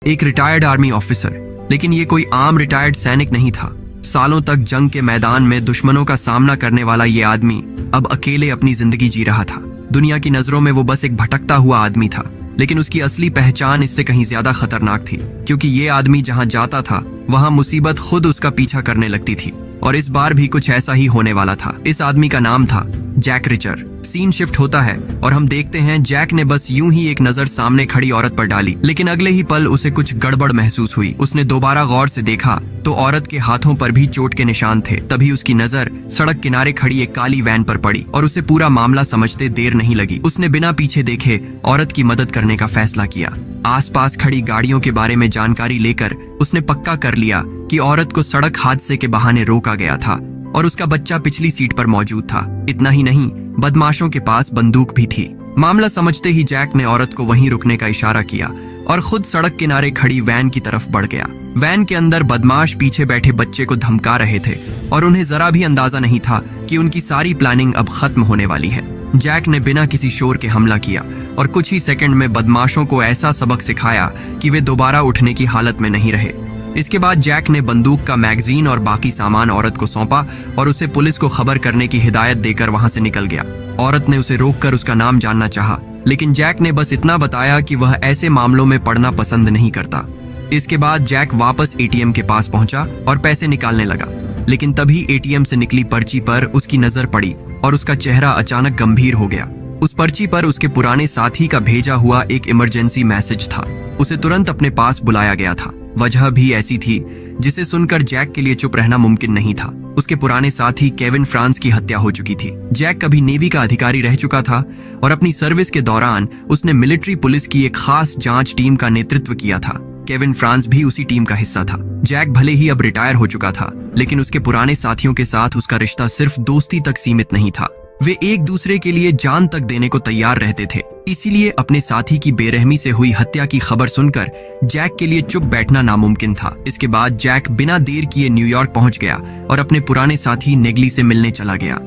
एक retired army officer, लेकिन ये कोई आम रिटायर्ड सैनिक नहीं था। सालों तक जंग के मैदान में दुश्मनों का सामना करने वाला ये आदमी अब अकेले अपनी जिंदगी जी रहा था। दुनिया की नजरों में वो बस एक भटकता हुआ आदमी था, लेकिन उसकी असली पहचान इससे कहीं ज्यादा खतरनाक थी, क्योंकि ये आदमी जहां जाता था वहां मुसीबत खुद उसका पीछा करने लगती थी। और इस बार भी कुछ ऐसा ही होने वाला था। इस आदमी का नाम था जैक रिचर। सीन शिफ्ट होता है और हम देखते हैं जैक ने बस यूं ही एक नजर सामने खड़ी औरत पर डाली, लेकिन अगले ही पल उसे कुछ गड़बड़ महसूस हुई। उसने दोबारा गौर से देखा तो औरत के हाथों पर भी चोट के निशान थे। तभी उसकी नजर सड़क किनारे खड़ी एक काली वैन पर पड़ी और उसे पूरा मामला समझते देर नहीं लगी। उसने बिना पीछे देखे औरत की मदद करने का फैसला किया। आसपास खड़ी गाड़ियों के बारे में जानकारी लेकर उसने पक्का कर लिया कि औरत को सड़क हादसे के बहाने रोका गया था और उसका बच्चा पिछली सीट पर मौजूद था। इतना ही नहीं, बदमाशों के पास बंदूक भी थी। मामला समझते ही जैक ने औरत को वहीं रुकने का इशारा किया और खुद सड़क किनारे खड़ी वैन की तरफ बढ़ गया। वैन के अंदर बदमाश पीछे बैठे बच्चे को धमका रहे थे और उन्हें जरा भी अंदाजा नहीं था कि उनकी सारी प्लानिंग अब खत्म होने वाली है। जैक ने बिना किसी शोर के हमला किया और कुछ ही सेकंड में बदमाशों को ऐसा सबक सिखाया कि वे दोबारा उठने की हालत में नहीं रहे। इसके बाद जैक ने बंदूक का मैगजीन और बाकी सामान औरत को सौंपा और उसे पुलिस को खबर करने की हिदायत देकर वहां से निकल गया। औरत ने उसे रोककर उसका नाम जानना चाहा, लेकिन जैक ने बस इतना बताया कि वह ऐसे मामलों में पड़ना पसंद नहीं करता। इसके बाद जैक वापस एटीएम के पास पहुंचा और पैसे निकालने लगा, लेकिन तभी एटीएम से निकली पर्ची पर उसकी नजर पड़ी और उसका चेहरा अचानक गंभीर हो गया। उस पर्ची पर उसके पुराने साथी का भेजा हुआ एक इमरजेंसी मैसेज था। उसे तुरंत अपने पास बुलाया गया था। वजह भी ऐसी थी जिसे सुनकर जैक के लिए चुप रहना मुमकिन नहीं था। उसके पुराने साथी केविन फ्रांस की हत्या हो चुकी थी। जैक कभी नेवी का अधिकारी रह चुका था और अपनी सर्विस के दौरान उसने मिलिट्री पुलिस की एक खास जांच टीम का नेतृत्व किया था। केविन फ्रांस भी उसी टीम का हिस्सा था। जैक भले ही अब रिटायर हो चुका था, लेकिन उसके पुराने साथियों के साथ उसका रिश्ता सिर्फ दोस्ती तक सीमित नहीं था। वे एक दूसरे के लिए जान तक देने को तैयार रहते थे। इसीलिए अपने साथी की बेरहमी से हुई हत्या की खबर सुनकर जैक के लिए चुप बैठना नामुमकिन था। इसके बाद जैक बिना देर किए न्यूयॉर्क पहुंच गया और अपने पुराने साथी नेग्ली से मिलने चला गया।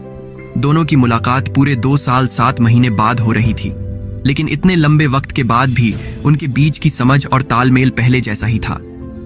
दोनों की मुलाकात पूरे 2 साल 7 महीने बाद हो रही थी, लेकिन इतने लंबे वक्त के बाद भी उनके बीच की समझ और तालमेल पहले जैसा ही था।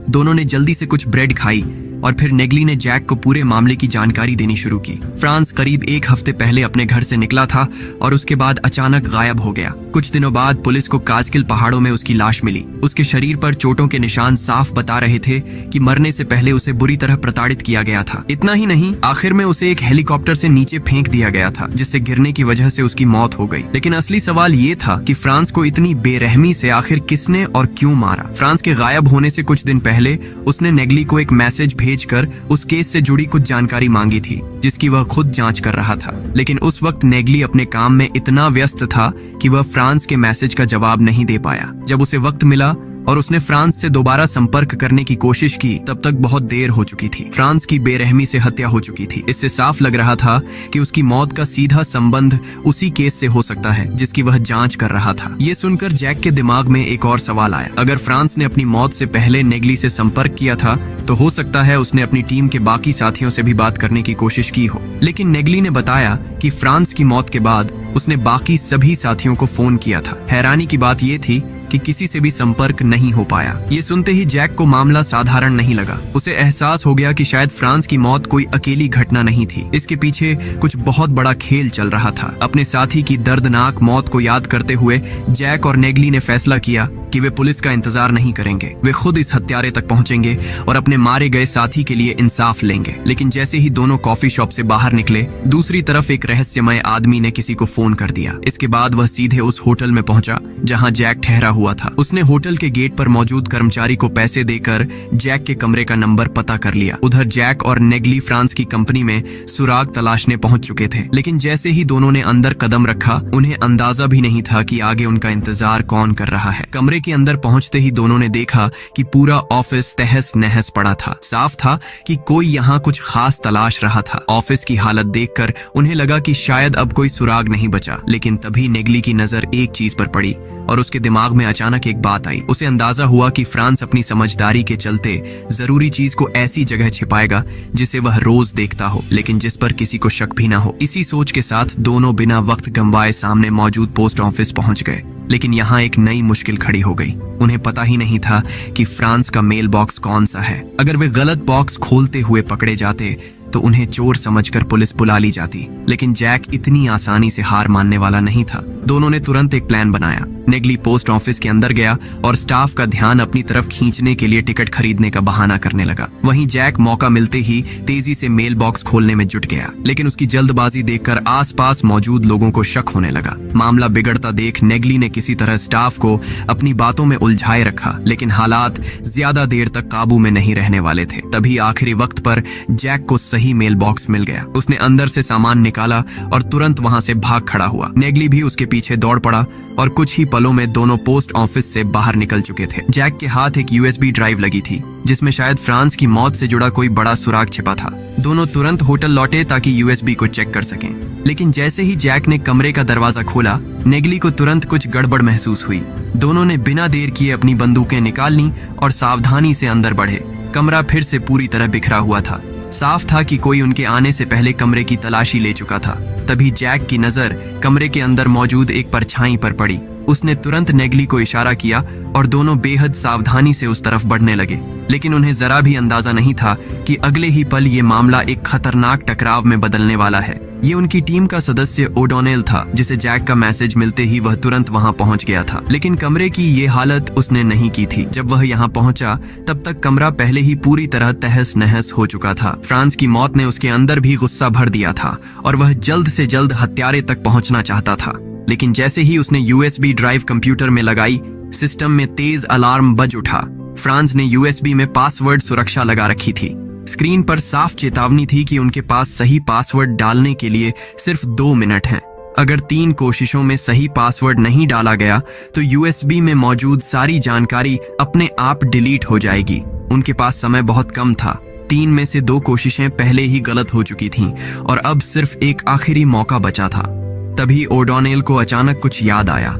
दोनों ने जल्दी से कुछ ब्रेड खाई और फिर नेग्ली ने जैक को पूरे मामले की जानकारी देनी शुरू की। फ्रांस करीब 1 हफ्ते पहले अपने घर से निकला था और उसके बाद अचानक गायब हो गया। कुछ दिनों बाद पुलिस को कास्किल पहाड़ों में उसकी लाश मिली। उसके शरीर पर चोटों के निशान साफ बता रहे थे कि मरने से पहले उसे बुरी तरह प्रताड़ित किया गया था। इतना ही नहीं, आखिर में उसे एक हेलीकॉप्टर से नीचे फेंक दिया गया था, जिससे गिरने की वजह से उसकी मौत हो गई। लेकिन असली सवाल ये था कि फ्रांस को इतनी बेरहमी से आखिर किसने और क्यों मारा। फ्रांस के गायब होने से कुछ दिन पहले उसने नेग्ली को एक मैसेज भेजकर उस केस से जुड़ी कुछ जानकारी मांगी थी, जिसकी वह खुद जांच कर रहा था। लेकिन उस वक्त नेग्ली अपने काम में इतना व्यस्त था कि वह फ्रांस के मैसेज का जवाब नहीं दे पाया। जब उसे वक्त मिला और उसने फ्रांस से दोबारा संपर्क करने की कोशिश की, तब तक बहुत देर हो चुकी थी। फ्रांस की बेरहमी से हत्या हो चुकी थी। इससे साफ लग रहा था कि उसकी मौत का सीधा संबंध उसी केस से हो सकता है जिसकी वह जांच कर रहा था। ये सुनकर जैक के दिमाग में एक और सवाल आया। अगर फ्रांस ने अपनी मौत से पहले नेग्ली से संपर्क किया था, तो हो सकता है उसने अपनी टीम के बाकी साथियों से भी बात करने की कोशिश की हो। लेकिन नेग्ली ने बताया कि फ्रांस की मौत के बाद उसने बाकी सभी साथियों को फोन किया था। हैरानी की बात यह थी कि किसी से भी संपर्क नहीं हो पाया। ये सुनते ही जैक को मामला साधारण नहीं लगा। उसे एहसास हो गया कि शायद फ्रांस की मौत कोई अकेली घटना नहीं थी। इसके पीछे कुछ बहुत बड़ा खेल चल रहा था। अपने साथी की दर्दनाक मौत को याद करते हुए जैक और नेग्ली ने फैसला किया कि वे पुलिस का इंतजार नहीं करेंगे। वे खुद इस हत्यारे तक पहुंचेंगे और अपने मारे गए साथी के लिए इंसाफ लेंगे। लेकिन जैसे ही दोनों कॉफी शॉप से बाहर निकले, दूसरी तरफ एक रहस्यमय आदमी ने किसी को फोन कर दिया। इसके बाद वह सीधे उस होटल में पहुंचा जहां जैक ठहरा हुआ था। उसने होटल के गेट पर मौजूद कर्मचारी को पैसे देकर जैक के कमरे का नंबर पता कर लिया। उधर जैक और नेग्ली फ्रांस की कंपनी में सुराग तलाशने पहुंच चुके थे। लेकिन जैसे ही दोनों ने अंदर कदम रखा, उन्हें अंदाजा भी नहीं था कि आगे उनका इंतजार कौन कर रहा है। कमरे के अंदर पहुंचते ही दोनों ने देखा कि पूरा ऑफिस तहस नहस पड़ा था। साफ था कि कोई यहाँ कुछ खास तलाश रहा था। ऑफिस की हालत देखकर उन्हें लगा कि शायद अब कोई सुराग नहीं बचा। लेकिन तभी नेग्ली की नजर एक चीज पर पड़ी। और उसके दिमाग में अचानक एक बात आई। उसे अंदाजा हुआ कि फ्रांस अपनी समझदारी के चलते जरूरी चीज को ऐसी जगह छिपाएगा जिसे वह रोज देखता हो, लेकिन जिस पर किसी को शक भी ना हो। इसी सोच के साथ दोनों बिना वक्त गंवाए सामने मौजूद पोस्ट ऑफिस पहुंच गए। लेकिन यहाँ एक नई मुश्किल खड़ी हो गई। उन्हें पता ही नहीं था कि फ्रांस का मेल बॉक्स कौन सा है। अगर वे गलत बॉक्स खोलते हुए पकड़े जाते तो उन्हें चोर समझकर पुलिस बुला ली जाती। लेकिन जैक इतनी आसानी से हार मानने वाला नहीं था। दोनों ने तुरंत एक प्लान बनाया। नेग्ली पोस्ट ऑफिस के अंदर गया और स्टाफ का ध्यान अपनी तरफ खींचने के लिए टिकट खरीदने का बहाना करने लगा। वहीं जैक मौका मिलते ही तेजी से मेल बॉक्स खोलने में जुट गया। लेकिन उसकी जल्दबाजी देखकर आसपास मौजूद लोगों को शक होने लगा। मामला बिगड़ता देख नेग्ली ने किसी तरह स्टाफ को अपनी बातों में उलझाए रखा, लेकिन हालात ज्यादा देर तक काबू में नहीं रहने वाले थे। तभी आखिरी वक्त पर जैक को सही मेल बॉक्स मिल गया। उसने अंदर से सामान निकाला और तुरंत वहां से भाग खड़ा हुआ। नेग्ली भी उसके पीछे दौड़ पड़ा और कुछ ही पलों में दोनों पोस्ट ऑफिस से बाहर निकल चुके थे। जैक के हाथ एक यूएसबी ड्राइव लगी थी जिसमें शायद फ्रांस की मौत से जुड़ा कोई बड़ा सुराग छिपा था। दोनों तुरंत होटल लौटे ताकि यूएसबी को चेक कर सकें। लेकिन जैसे ही जैक ने कमरे का दरवाजा खोला, नेग्ली को तुरंत कुछ गड़बड़ महसूस हुई। दोनों ने बिना देर किए अपनी बंदूकें निकाल लीं और सावधानी से अंदर बढ़े। कमरा फिर से पूरी तरह बिखरा हुआ था। साफ था कि कोई उनके आने से पहले कमरे की तलाशी ले चुका था। तभी जैक की नजर कमरे के अंदर मौजूद एक परछाई पर पड़ी। उसने तुरंत नेग्ली को इशारा किया और दोनों बेहद सावधानी से उस तरफ बढ़ने लगे। लेकिन उन्हें जरा भी अंदाजा नहीं था कि अगले ही पल ये मामला एक खतरनाक टकराव में बदलने वाला है। ये उनकी टीम का सदस्य ओडोनेल था, जिसे जैक का मैसेज मिलते ही वह तुरंत वहां पहुंच गया था। लेकिन कमरे की ये हालत उसने नहीं की थी। जब वह यहाँ पहुंचा तब तक कमरा पहले ही पूरी तरह तहस नहस हो चुका था। फ्रांस की मौत ने उसके अंदर भी गुस्सा भर दिया था और वह जल्द से जल्द हत्यारे तक पहुंचना चाहता था। लेकिन जैसे ही उसने यूएसबी ड्राइव कंप्यूटर में लगाई, सिस्टम में तेज अलार्म बज उठा। फ्रांस ने यूएसबी में पासवर्ड सुरक्षा लगा रखी थी। स्क्रीन पर साफ चेतावनी थी कि उनके पास सही पासवर्ड डालने के लिए सिर्फ 2 मिनट हैं। अगर 3 कोशिशों में सही पासवर्ड नहीं डाला गया तो यूएसबी में मौजूद सारी जानकारी अपने आप डिलीट हो जाएगी। उनके पास समय बहुत कम था। 3 में से 2 कोशिशें पहले ही गलत हो चुकी थीं और अब सिर्फ एक आखिरी मौका बचा था। तभी ओडोनेल को अचानक कुछ याद आया।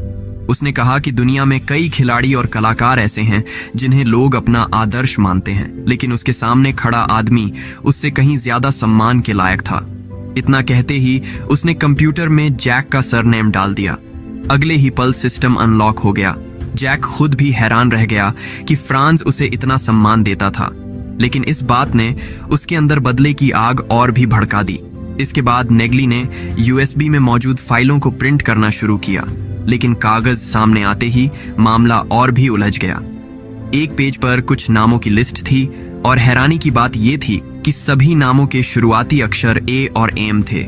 उसने कहा कि दुनिया में कई खिलाड़ी और कलाकार ऐसे हैं जिन्हें लोग अपना आदर्श मानते हैं, लेकिन उसके सामने खड़ा आदमी उससे कहीं ज्यादा सम्मान के लायक था। इतना कहते ही उसने कंप्यूटर में जैक का सरनेम डाल दिया। अगले ही पल सिस्टम अनलॉक हो गया। जैक खुद भी हैरान रह गया कि फ्रांस उसे इतना सम्मान देता था, लेकिन इस बात ने उसके अंदर बदले की आग और भी भड़का दी। इसके बाद नेग्ली ने यूएसबी में मौजूद फाइलों को प्रिंट करना शुरू किया, लेकिन कागज सामने आते ही मामला और भी उलझ गया। एक पेज पर कुछ नामों की लिस्ट थी और हैरानी की बात यह थी कि सभी नामों के शुरुआती अक्षर ए और एम थे।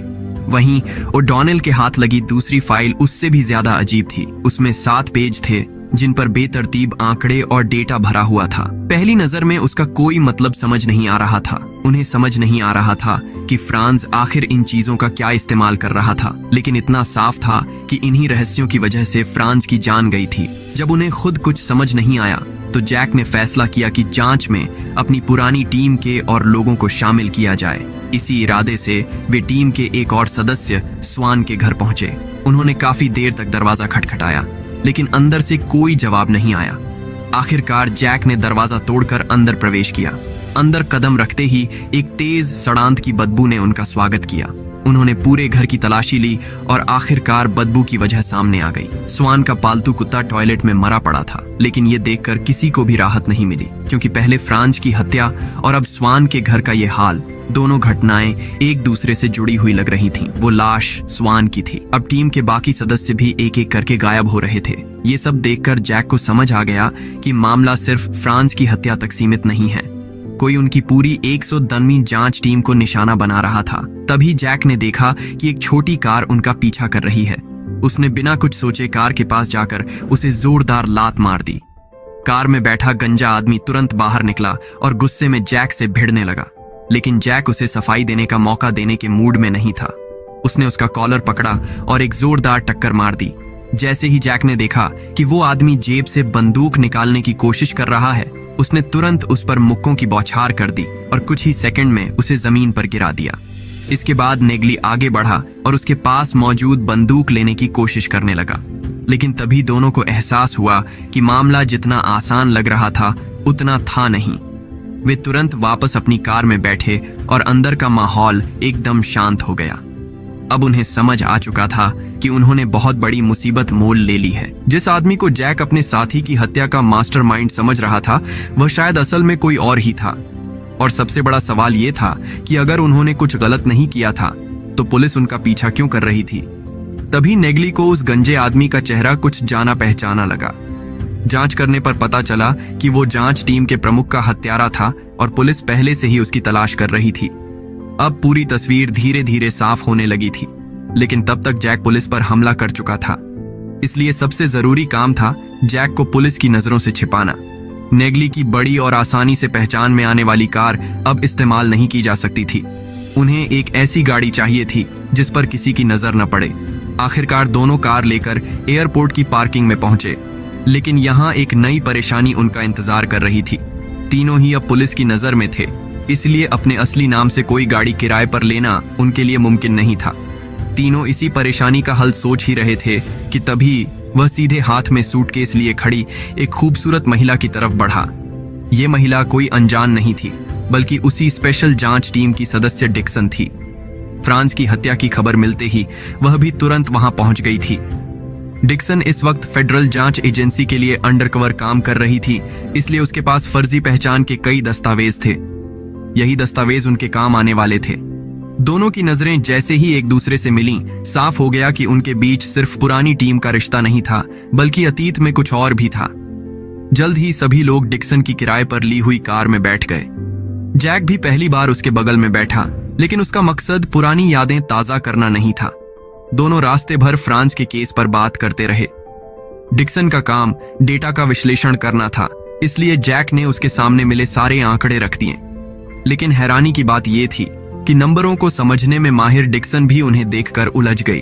वहीं ओडोनेल के हाथ लगी दूसरी फाइल उससे भी ज्यादा अजीब थी। उसमें 7 पेज थे जिन पर बेतरतीब आंकड़े और डेटा भरा हुआ था। पहली नजर में उसका कोई मतलब समझ नहीं आ रहा था। उन्हें समझ नहीं आ रहा था कि फ्रांस आखिर इन चीजों का क्या इस्तेमाल कर रहा था, लेकिन इतना साफ था कि इन्हीं रहस्यों की वजह से फ्रांस की जान गई थी। जब उन्हें खुद कुछ समझ नहीं आया तो जैक ने फैसला किया कि जांच में अपनी पुरानी टीम के और लोगों को शामिल किया जाए। इसी इरादे से वे टीम के एक और सदस्य स्वान के घर पहुंचे। उन्होंने काफी देर तक दरवाजा खटखटाया, लेकिन अंदर से कोई जवाब नहीं आया। आखिरकार जैक ने दरवाजा तोड़कर अंदर प्रवेश किया। अंदर कदम रखते ही एक तेज सड़ांत की बदबू ने उनका स्वागत किया। उन्होंने पूरे घर की तलाशी ली और आखिरकार बदबू की वजह सामने आ गई। स्वान का पालतू कुत्ता टॉयलेट में मरा पड़ा था, लेकिन ये देखकर किसी को भी राहत नहीं मिली, क्योंकि पहले फ्रांस की हत्या और अब स्वान के घर का ये हाल, दोनों घटनाएं एक दूसरे से जुड़ी हुई लग रही थीं। वो लाश स्वान की थी। अब टीम के बाकी सदस्य भी एक एक करके गायब हो रहे थे। ये सब देखकर जैक को समझ आ गया कि मामला सिर्फ फ्रांस की हत्या तक सीमित नहीं है। कोई उनकी पूरी 110वीं जांच टीम को निशाना बना रहा था। तभी जैक ने देखा कि एक छोटी कार उनका पीछा कर रही है। उसने बिना कुछ सोचे कार के पास जाकर उसे जोरदार लात मार दी। कार में बैठा गंजा आदमी तुरंत बाहर निकला और गुस्से में जैक से भिड़ने लगा, लेकिन जैक उसे सफाई देने का मौका देने के मूड में नहीं था। उसने उसका कॉलर पकड़ा और एक जोरदार टक्कर मार दी। जैसे ही जैक ने देखा कि वो आदमी जेब से बंदूक निकालने की कोशिश कर रहा है, उसने तुरंत उस पर मुक्कों की बौछार कर दी और कुछ ही सेकंड में उसे जमीन पर गिरा दिया। इसके बाद नेग्ली आगे बढ़ा और उसके पास मौजूद बंदूक लेने की कोशिश करने लगा, लेकिन तभी दोनों को एहसास हुआ कि मामला जितना आसान लग रहा था उतना था नहीं। वे तुरंत वापस अपनी कार में बैठे और अंदर का माहौल एकदम शांत हो गया। अब उन्हें समझ आ चुका था कि उन्होंने बहुत बड़ी मुसीबत मोल ले ली है। जिस आदमी को जैक अपने साथी की हत्या का मास्टरमाइंड समझ रहा था, वह शायद असल में कोई और ही था। और सबसे बड़ा सवाल यह था कि अगर उन्होंने कुछ गलत नहीं किया था तो पुलिस उनका पीछा क्यों कर रही थी। तभी नेग्ली को उस गंजे आदमी का चेहरा कुछ जाना पहचाना लगा। जांच करने पर पता चला कि वो जांच टीम के प्रमुख का हत्यारा था और पुलिस पहले से ही उसकी तलाश कर रही थी। अब पूरी तस्वीर धीरे धीरे साफ होने लगी थी, लेकिन तब तक जैक पुलिस पर हमला कर चुका था। इसलिए सबसे जरूरी काम था जैक को पुलिस की नजरों से छिपाना। नेग्ली की बड़ी और आसानी से पहचान में आने वाली कार अब इस्तेमाल नहीं की जा सकती थी। उन्हें एक ऐसी गाड़ी चाहिए थी जिस पर किसी की नजर न पड़े। आखिरकार दोनों कार लेकर एयरपोर्ट की पार्किंग में पहुंचे, लेकिन यहाँ एक नई परेशानी उनका इंतजार कर रही थी। तीनों ही अब पुलिस की नजर में थे, इसलिए अपने असली नाम से कोई गाड़ी किराए पर लेना उनके लिए मुमकिन नहीं था। तीनों इसी परेशानी का हल सोच ही रहे थे कि तभी वह सीधे हाथ में सूटकेस लिए खड़ी एक खूबसूरत महिला की तरफ बढ़ा। ये महिला कोई अनजान नहीं थी, बल्कि उसी स्पेशल जांच टीम की सदस्य डिक्सन थी। फ्रांस की हत्या की खबर मिलते ही वह भी तुरंत वहां पहुंच गई थी। डिक्सन इस वक्त फेडरल जांच एजेंसी के लिए अंडरकवर काम कर रही थी, इसलिए उसके पास फर्जी पहचान के कई दस्तावेज थे। यही दस्तावेज उनके काम आने वाले थे। दोनों की नजरें जैसे ही एक दूसरे से मिलीं, साफ हो गया कि उनके बीच सिर्फ पुरानी टीम का रिश्ता नहीं था, बल्कि अतीत में कुछ और भी था। जल्द ही सभी लोग डिक्सन की किराए पर ली हुई कार में बैठ गए। जैक भी पहली बार उसके बगल में बैठा, लेकिन उसका मकसद पुरानी यादें ताजा करना नहीं था। दोनों रास्ते भर फ्रांस के केस पर बात करते रहे। डिक्सन का काम डेटा का विश्लेषण करना था, इसलिए जैक ने उसके सामने मिले सारे आंकड़े रख दिए। लेकिन हैरानी की बात यह थी कि नंबरों को समझने में माहिर डिक्सन भी उन्हें देखकर उलझ गई।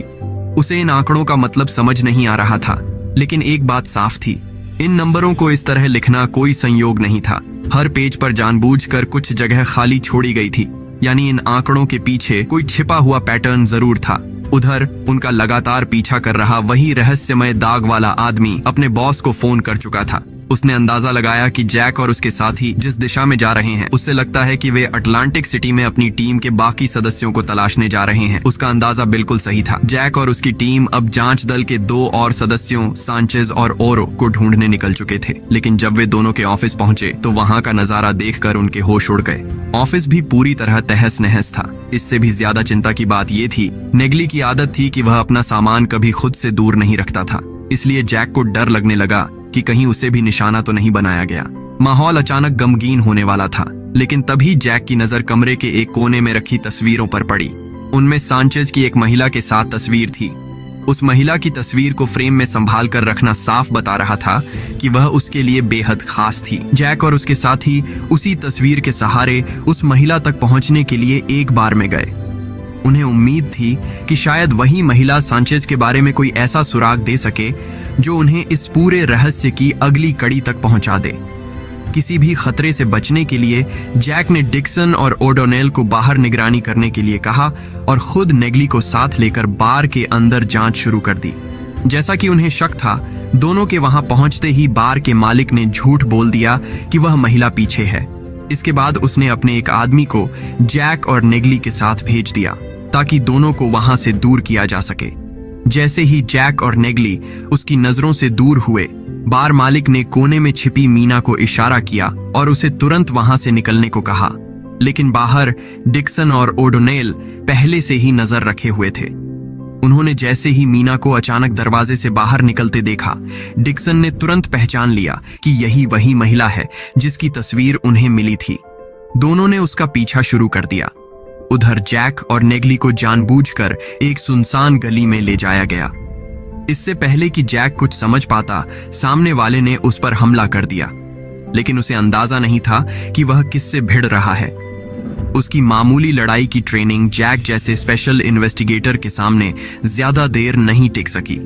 उसे इन आंकड़ों का मतलब समझ नहीं आ रहा था, लेकिन एक बात साफ थी, इन नंबरों को इस तरह लिखना कोई संयोग नहीं था। हर पेज पर जानबूझकर कुछ जगह खाली छोड़ी गई थी, यानी इन आंकड़ों के पीछे कोई छिपा हुआ पैटर्न जरूर था। उधर उनका लगातार पीछा कर रहा वही रहस्यमय दाग वाला आदमी अपने बॉस को फोन कर चुका था। उसने अंदाजा लगाया कि जैक और उसके साथी जिस दिशा में जा रहे हैं, उससे लगता है कि वे अटलांटिक सिटी में अपनी टीम के बाकी सदस्यों को तलाशने जा रहे हैं। उसका अंदाजा बिल्कुल सही था। जैक और उसकी टीम अब जांच दल के 2 और सदस्यों सांचेज और ओरो को ढूंढने निकल चुके थे। लेकिन जब वे दोनों के ऑफिस पहुंचे तो वहां का नजारा देखकर उनके होश उड़ गए। ऑफिस भी पूरी तरह तहस नहस था। इससे भी ज्यादा चिंता की बात यह थी, नेग्ली की आदत थी कि वह अपना सामान कभी खुद से दूर नहीं रखता था। इसलिए जैक को डर लगने लगा कि कहीं उसे भी निशाना तो नहीं बनाया गया। माहौल अचानक गमगीन होने वाला था, लेकिन तभी जैक की नजर कमरे के एक कोने में रखी तस्वीरों पर पड़ी। उनमें सांचेज की एक महिला के साथ तस्वीर थी। उस महिला की तस्वीर को फ्रेम में संभाल कर रखना साफ बता रहा था कि वह उसके लिए बेहद खास थी। जैक और उसके साथी उसी तस्वीर के सहारे उस महिला तक पहुंचने के लिए एक बार में गए। उन्हें उम्मीद थी कि शायद वही महिला सांचेज के बारे में कोई ऐसा सुराग दे सके जो उन्हें इस पूरे रहस्य की अगली कड़ी तक पहुंचा दे। किसी भी खतरे से बचने के लिए जैक ने डिक्सन और ओडोनेल को बाहर निगरानी करने के लिए कहा और खुद नेग्ली को साथ लेकर बार के अंदर जांच शुरू कर दी। जैसा कि उन्हें शक था, दोनों के वहां पहुंचते ही बार के मालिक ने झूठ बोल दिया कि वह महिला पीछे है। इसके बाद उसने अपने एक आदमी को जैक और नेग्ली के साथ भेज दिया ताकि दोनों को वहां से दूर किया जा सके। जैसे ही जैक और नेग्ली उसकी नजरों से दूर हुए, बार मालिक ने कोने में छिपी मीना को इशारा किया और उसे तुरंत वहां से निकलने को कहा। लेकिन बाहर डिक्सन और ओडोनेल पहले से ही नजर रखे हुए थे। उन्होंने जैसे ही मीना को अचानक दरवाजे से बाहर निकलते देखा, डिक्सन ने तुरंत पहचान लिया कि यही वही महिला है जिसकी तस्वीर उन्हें मिली थी। दोनों ने उसका पीछा शुरू कर दिया। उधर जैक और नेग्ली को जानबूझकर एक सुनसान गली में ले जाया गया। इससे पहले कि जैक कुछ समझ पाता, सामने वाले ने उस पर हमला कर दिया। लेकिन उसे अंदाजा नहीं था कि वह किससे भिड़ रहा है। उसकी मामूली लड़ाई की ट्रेनिंग जैक जैसे स्पेशल इन्वेस्टिगेटर के सामने ज्यादा देर नहीं टिक सकी।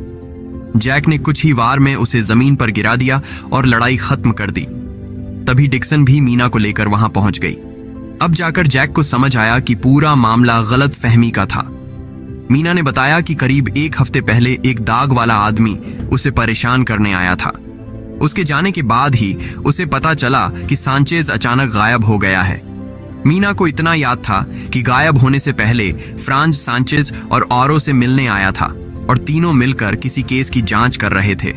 जैक ने कुछ ही वार में उसे जमीन पर गिरा दिया और लड़ाई खत्म कर दी। तभी डिक्सन भी मीना को लेकर वहां पहुंच गई। अब जाकर जैक को समझ आया कि पूरा मामला गलत फहमी का था। मीना ने बताया कि करीब 1 हफ्ते पहले एक दाग वाला आदमी उसे परेशान करने आया था। उसके जाने के बाद ही उसे पता चला कि सांचेज अचानक गायब हो गया है। मीना को इतना याद था कि गायब होने से पहले फ्रांज सांचेज और औरों से मिलने आया था और तीनों मिलकर किसी केस की जांच कर रहे थे।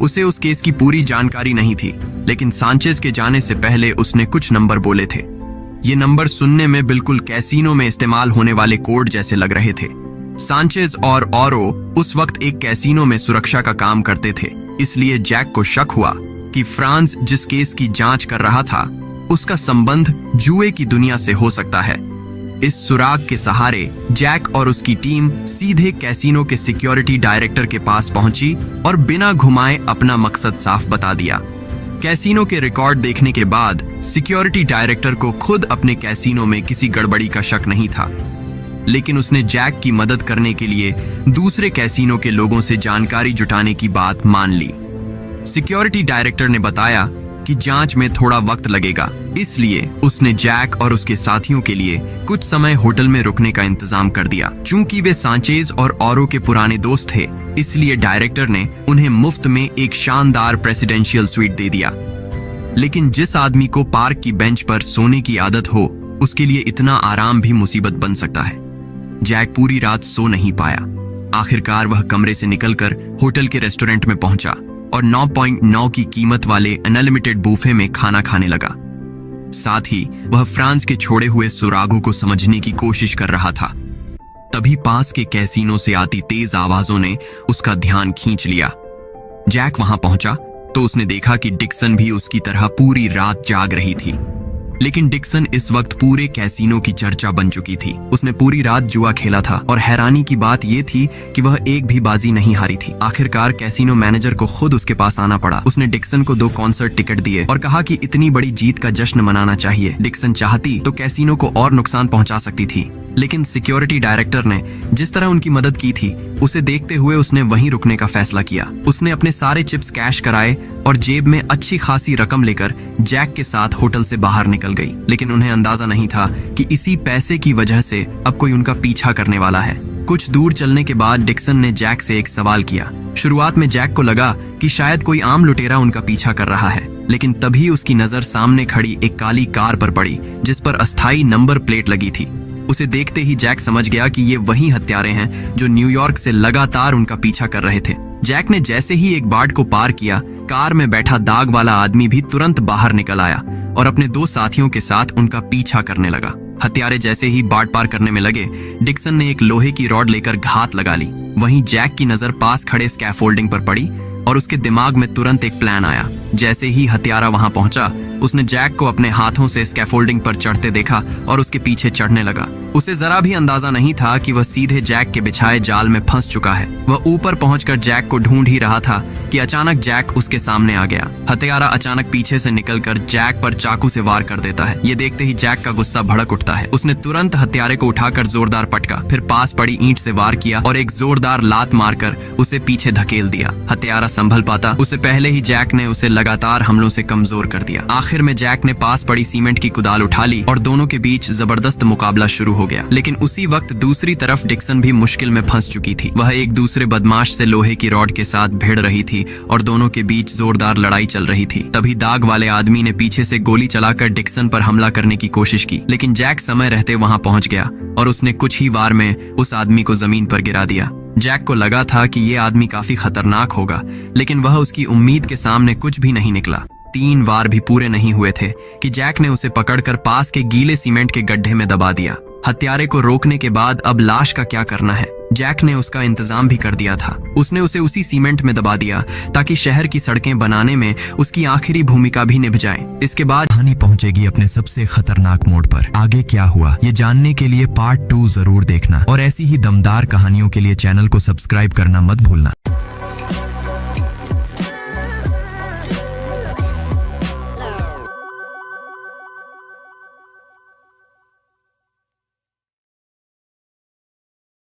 उसे उस केस की पूरी जानकारी नहीं थी, लेकिन सांचेज के जाने से पहले उसने कुछ नंबर बोले थे। ये नंबर सुनने में बिल्कुल कैसीनो में इस्तेमाल होने वाले कोड जैसे लग रहे थे। सांचेज और औरो उस वक्त एक कैसीनो में सुरक्षा का काम करते थे, इसलिए जैक को शक हुआ कि फ्रांस जिस केस की जांच कर रहा था उसका संबंध जुए की दुनिया से हो सकता है। इस सुराग के सहारे जैक और उसकी टीम सीधे कैसीनो के सिक्योरिटी डायरेक्टर के पास पहुंची और बिना घुमाए अपना मकसद साफ बता दिया। कैसीनो के रिकॉर्ड देखने के बाद सिक्योरिटी डायरेक्टर को खुद अपने कैसीनो में किसी गड़बड़ी का शक नहीं था, लेकिन उसने जैक की मदद करने के लिए दूसरे कैसीनो के लोगों से जानकारी जुटाने की बात मान ली। सिक्योरिटी डायरेक्टर ने बताया कि जांच में थोड़ा वक्त लगेगा, इसलिए उसने जैक और उसके साथियों के लिए कुछ समय होटल में रुकने का इंतजाम कर दिया। चूंकि वे सांचेज और औरों के पुराने दोस्त थे, इसलिए डायरेक्टर ने उन्हें मुफ्त में एक शानदार प्रेसिडेंशियल स्वीट दे दिया। लेकिन जिस आदमी को पार्क की बेंच पर सोने की आदत हो, उसके लिए इतना आराम भी मुसीबत बन सकता है। जैक पूरी रात सो नहीं पाया। आखिरकार वह कमरे से निकलकर होटल के रेस्टोरेंट में पहुंचा और 9.9 की कीमत वाले अनलिमिटेड बूफे में खाना खाने लगा। साथ ही वह फ्रांस के छोड़े हुए सुरागों को समझने की कोशिश कर रहा था। तभी पास के कैसीनो से आती तेज आवाजों ने उसका ध्यान खींच लिया। जैक वहां पहुंचा तो उसने देखा कि डिक्सन भी उसकी तरह पूरी रात जाग रही थी। लेकिन डिक्सन इस वक्त पूरे कैसीनो की चर्चा बन चुकी थी। उसने पूरी रात जुआ खेला था और हैरानी की बात यह थी कि वह एक भी बाजी नहीं हारी थी। आखिरकार कैसीनो मैनेजर को खुद उसके पास आना पड़ा। उसने डिक्सन को 2 कॉन्सर्ट टिकट दिए और कहा कि इतनी बड़ी जीत का जश्न मनाना चाहिए। डिक्सन चाहती तो कैसीनो को और नुकसान पहुंचा सकती थी, लेकिन सिक्योरिटी डायरेक्टर ने जिस तरह उनकी मदद की थी, उसे देखते हुए उसने वहीं रुकने का फैसला किया। उसने अपने सारे चिप्स कैश कराए और जेब में अच्छी खासी रकम लेकर जैक के साथ होटल से बाहर निकल गई। लेकिन उन्हें अंदाजा नहीं था कि इसी पैसे की वजह से अब कोई उनका पीछा करने वाला है। कुछ दूर चलने के बाद डिक्सन ने जैक से एक सवाल किया। शुरुआत में जैक को लगा कि शायद कोई आम लुटेरा उनका पीछा कर रहा है, लेकिन तभी उसकी नजर सामने खड़ी एक काली कार पर पड़ी जिस पर अस्थायी नंबर प्लेट लगी थी। उसे देखते ही जैक समझ गया कि ये वही हत्यारे हैं जो न्यूयॉर्क से लगातार उनका पीछा कर रहे थे। जैक ने जैसे ही एक बाड़ को पार किया, कार में बैठा दाग वाला आदमी भी तुरंत बाहर निकल आया और अपने 2 साथियों के साथ उनका पीछा करने लगा। हत्यारे जैसे ही बाड़ पार करने में लगे, डिक्सन ने एक लोहे की रॉड लेकर घात लगा ली। वहीं जैक की नजर पास खड़े स्कैफोल्डिंग पर पड़ी और उसके दिमाग में तुरंत एक प्लान आया। जैसे ही हत्यारा वहां पहुंचा, उसने जैक को अपने हाथों से स्कैफोल्डिंग पर चढ़ते देखा और उसके पीछे चढ़ने लगा। उसे जरा भी अंदाजा नहीं था कि वह सीधे जैक के बिछाए जाल में फंस चुका है। वह ऊपर पहुंचकर जैक को ढूंढ ही रहा था कि अचानक जैक उसके सामने आ गया। हत्यारा अचानक पीछे से निकलकर जैक पर चाकू से वार कर देता है। ये देखते ही जैक का गुस्सा भड़क उठता है। उसने तुरंत हत्यारे को उठाकर जोरदार पटका, फिर पास पड़ी ईंट से वार किया और एक जोरदार लात मारकर उसे पीछे धकेल दिया। हत्यारा संभल पाता उससे पहले ही जैक ने उसे लगातार हमलों से कमजोर कर दिया। आखिर में जैक ने पास पड़ी सीमेंट की कुदाल उठा ली और दोनों के बीच जबरदस्त मुकाबला शुरू हो गया। लेकिन उसी वक्त दूसरी तरफ डिक्सन भी मुश्किल में फंस चुकी थी। वह एक दूसरे बदमाश से लोहे की रॉड के साथ भिड़ रही थी और दोनों के बीच जोरदार लड़ाई चल रही थी। तभी दाग वाले आदमी ने पीछे से गोली चलाकर डिक्सन पर हमला करने की कोशिश की, लेकिन जैक समय रहते वहां पहुंच गया और उसने कुछ ही वार में उस आदमी को जमीन पर गिरा दिया। जैक को लगा था कि ये आदमी काफी खतरनाक होगा, लेकिन वह उसकी उम्मीद के सामने कुछ भी नहीं निकला। 3 वार भी पूरे नहीं हुए थे कि जैक ने उसे पकड़कर पास के गीले सीमेंट के गड्ढे में दबा दिया। हत्यारे को रोकने के बाद अब लाश का क्या करना है, जैक ने उसका इंतजाम भी कर दिया था। उसने उसे उसी सीमेंट में दबा दिया ताकि शहर की सड़कें बनाने में उसकी आखिरी भूमिका भी निभ जाए। इसके बाद कहानी पहुंचेगी अपने सबसे खतरनाक मोड़ पर। आगे क्या हुआ ये जानने के लिए पार्ट 2 जरूर देखना और ऐसी ही दमदार कहानियों के लिए चैनल को सब्सक्राइब करना मत भूलना।